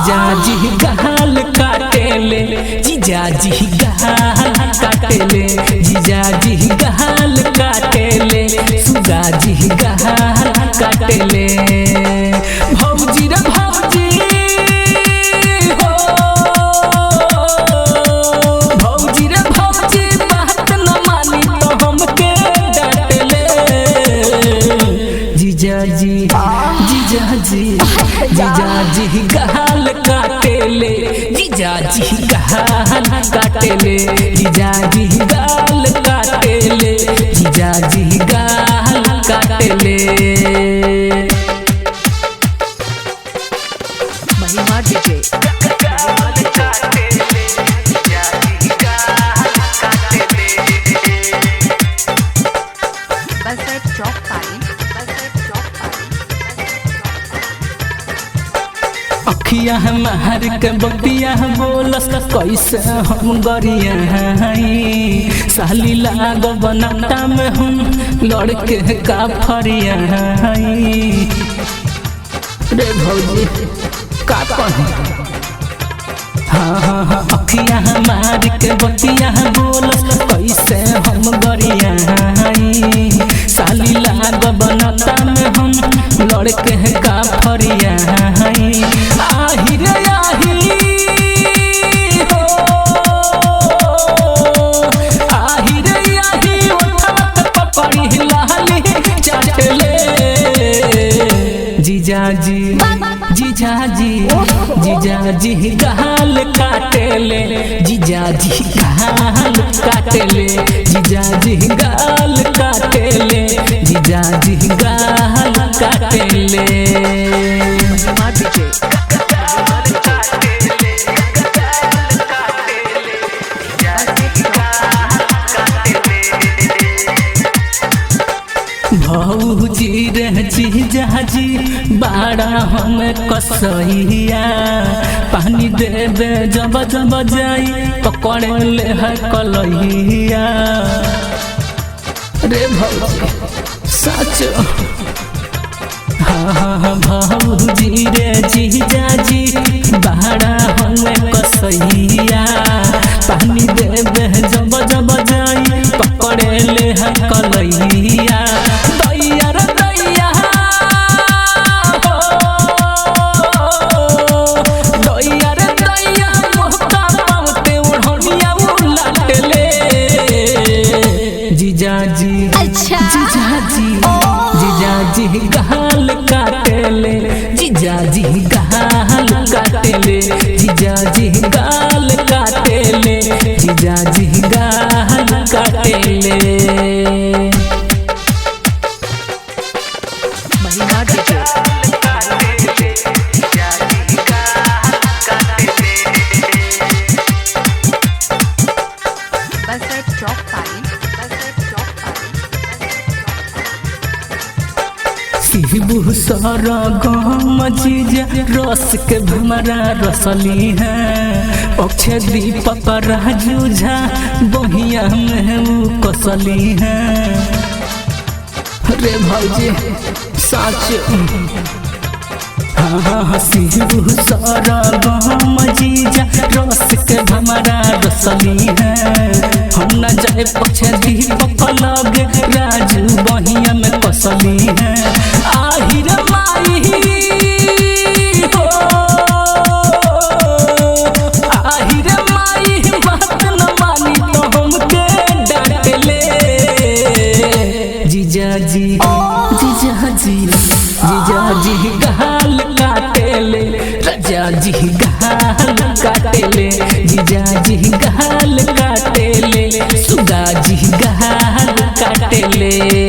जीजा जी गाल काटेले, जीजा जी गाल काटेले, जीजा जी गाल काटेले, सुगा जी गाल काटेले। भौजी रे भौजी हो, भौजी रे भौजी बात न मानी तो हमके डांटेले। जीजा जी जीजा जी जीजा जी गाल काटेले, जीजा जी गाल काटेले, जीजा जी गाल काटेले, जीजा जी गाल काटेले। महिमा डीजे अखिया मार के बतिया बोलस कैसे हम गरिया साली लाग बनता में हम लड़के का फरिया रे भौजी का कही। हाँ अखिया मार के बतिया बोलस कैसे हम गरिया साली लाग बनता में हम लड़के का फरिया। आही रे आही हो, आही रे आही उठात पकड़ी लाली चाटले। जीजा जी जीजा जी जीजा जी गाल काटेले, जीजा जी गाल काटेले, जीजा जी गाल काटेले, जीजा जी गाल काटेले। महिमा डीजे भौजी रे जीजा जी बाड़ा हम कसैया, पानी देवे जब जब जाई पकड़े ले है कलैया। रे भौजी सच हाँ भौजी रे जीजा जी बाड़ा हम कसैया, पानी देवे जब जब जाई पकड़े ले है कलैया। दैया रे दैया हो, दैया रे दैया मोहका पावते ओढ़निया उलाटले। जीजा जी जीजा जी जीजा जी गाल काटेले, जीजा जी गाल काटेले, जीजा जी गाल काटेले, जीजा जी गाल काटेले। महिमा डीजे शिबू सारा गम जीजा रस के भमरा रसली है, अक्षय दीपक राजू झा बहिया में वो कसली है। रे भौजी सच हाँ शिबू सारा गम जीजा रस के भमरा रसली है, हम न जाए पक्षे दीपक लगे राजू बहिया में कसली है। आही रे माई हो, आही रे माई बात न मानी तो हमके डांटेले। जीजा जी जीजा जी जीजा जी गाल काटेले, राजा जी गाल काटेले, जीजा जी गाल काटेले, सुगा जी गाल काटेले।